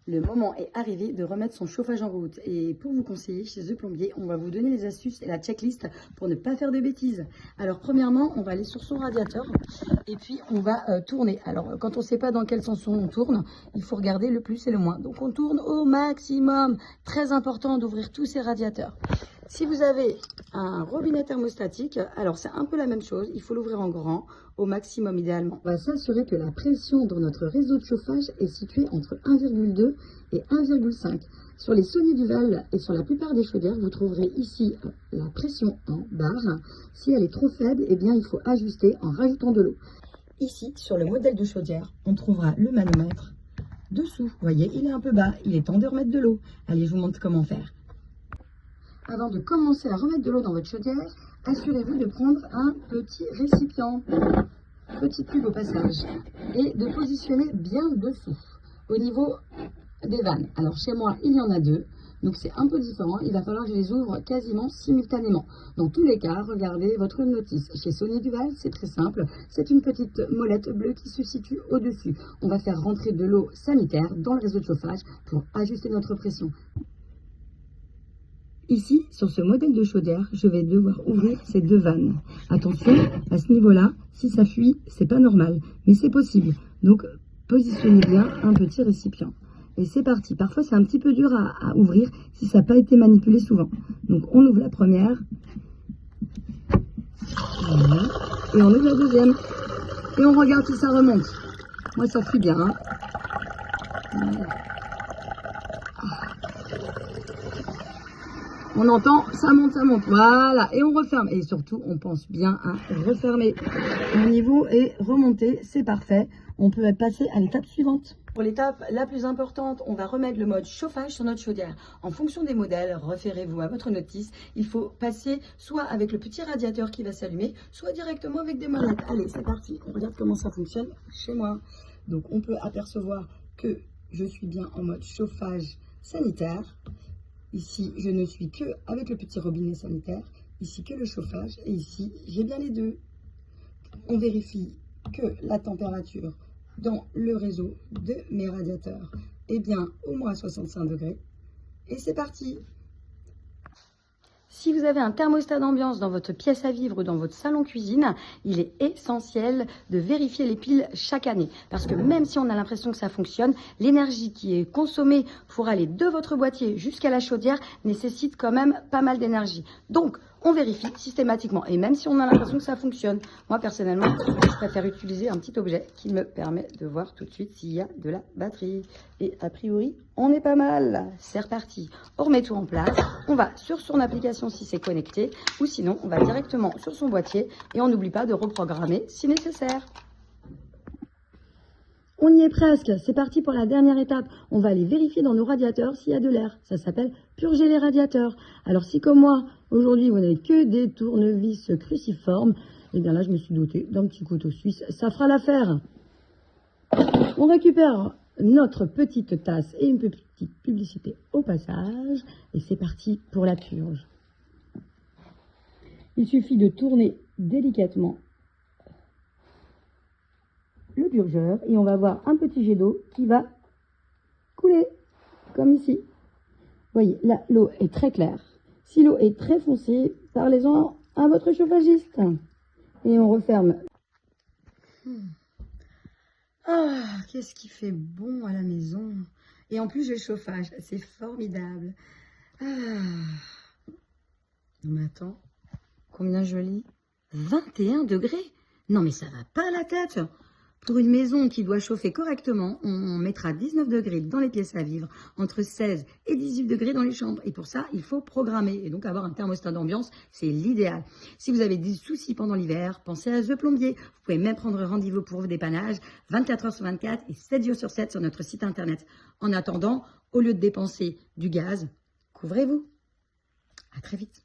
Le moment est arrivé de remettre son chauffage en route. Et pour vous conseiller, chez The Plombier, on va vous donner les astuces et la checklist pour ne pas faire de bêtises. Alors, premièrement, on va aller sur son radiateur et puis on va tourner. Alors, quand on ne sait pas dans quel sens on tourne, il faut regarder le plus et le moins. Donc, on tourne au maximum. Très important d'ouvrir tous ces radiateurs. Si vous avez un robinet thermostatique, alors c'est un peu la même chose, il faut l'ouvrir en grand, au maximum idéalement. On va s'assurer que la pression dans notre réseau de chauffage est située entre 1,2 et 1,5. Sur les Sony Duval et sur la plupart des chaudières, vous trouverez ici la pression en barre. Si elle est trop faible, eh bien il faut ajuster en rajoutant de l'eau. Ici, sur le modèle de chaudière, on trouvera le manomètre dessous. Vous voyez, il est un peu bas, il est temps de remettre de l'eau. Allez, je vous montre comment faire. Avant de commencer à remettre de l'eau dans votre chaudière, assurez-vous de prendre un petit récipient, petit tube au passage, et de positionner bien dessous, au niveau des vannes. Alors chez moi, il y en a deux, donc c'est un peu différent, il va falloir que je les ouvre quasiment simultanément. Dans tous les cas, regardez votre notice. Chez Sony Duval, c'est très simple, c'est une petite molette bleue qui se situe au-dessus. On va faire rentrer de l'eau sanitaire dans le réseau de chauffage pour ajuster notre pression. Ici, sur ce modèle de chaudière, je vais devoir ouvrir ces deux vannes. Attention, à ce niveau-là, si ça fuit, c'est pas normal, mais c'est possible. Donc, positionnez bien un petit récipient. Et c'est parti. Parfois, c'est un petit peu dur à ouvrir si ça n'a pas été manipulé souvent. Donc, on ouvre la première. Voilà. Et on ouvre la deuxième. Et on regarde si ça remonte. Moi, ça fuit bien. Hein. Voilà. On entend, ça monte, voilà, et on referme. Et surtout, on pense bien à refermer. Le niveau est remonté, c'est parfait. On peut passer à l'étape suivante. Pour l'étape la plus importante, on va remettre le mode chauffage sur notre chaudière. En fonction des modèles, référez-vous à votre notice. Il faut passer soit avec le petit radiateur qui va s'allumer, soit directement avec des molettes. Allez, c'est parti. On regarde comment ça fonctionne chez moi. Donc, on peut apercevoir que je suis bien en mode chauffage sanitaire. Ici, je ne suis que avec le petit robinet sanitaire, ici que le chauffage, et ici, j'ai bien les deux. On vérifie que la température dans le réseau de mes radiateurs est bien au moins 65 degrés. Et c'est parti! Si vous avez un thermostat d'ambiance dans votre pièce à vivre ou dans votre salon cuisine, il est essentiel de vérifier les piles chaque année. Parce que même si on a l'impression que ça fonctionne, l'énergie qui est consommée pour aller de votre boîtier jusqu'à la chaudière nécessite quand même pas mal d'énergie. Donc, on vérifie systématiquement. Et même si on a l'impression que ça fonctionne, moi personnellement, je préfère utiliser un petit objet qui me permet de voir tout de suite s'il y a de la batterie. Et a priori, on est pas mal. C'est reparti. On remet tout en place. On va sur son application si c'est connecté. Ou sinon, on va directement sur son boîtier. Et on n'oublie pas de reprogrammer si nécessaire. On y est presque, c'est parti pour la dernière étape. On va aller vérifier dans nos radiateurs s'il y a de l'air. Ça s'appelle purger les radiateurs. Alors si comme moi, aujourd'hui, vous n'avez que des tournevis cruciformes, et bien là, je me suis dotée d'un petit couteau suisse. Ça fera l'affaire. On récupère notre petite tasse et une petite publicité au passage. Et c'est parti pour la purge. Il suffit de tourner délicatement le purgeur et on va avoir un petit jet d'eau qui va couler, comme ici. Vous voyez, là, l'eau est très claire. Si l'eau est très foncée, parlez-en à votre chauffagiste. Et on referme. Ah, qu'est-ce qui fait bon à la maison. Et en plus, j'ai le chauffage. C'est formidable. Ah. Non mais attends, combien je lis 21 degrés. Non mais ça va pas à la tête. Pour une maison qui doit chauffer correctement, on mettra 19 degrés dans les pièces à vivre, entre 16 et 18 degrés dans les chambres. Et pour ça, il faut programmer. Et donc, avoir un thermostat d'ambiance, c'est l'idéal. Si vous avez des soucis pendant l'hiver, pensez à The Plombier. Vous pouvez même prendre rendez-vous pour vos dépannages 24 heures sur 24 et 7 jours sur 7 sur notre site internet. En attendant, au lieu de dépenser du gaz, couvrez-vous. À très vite.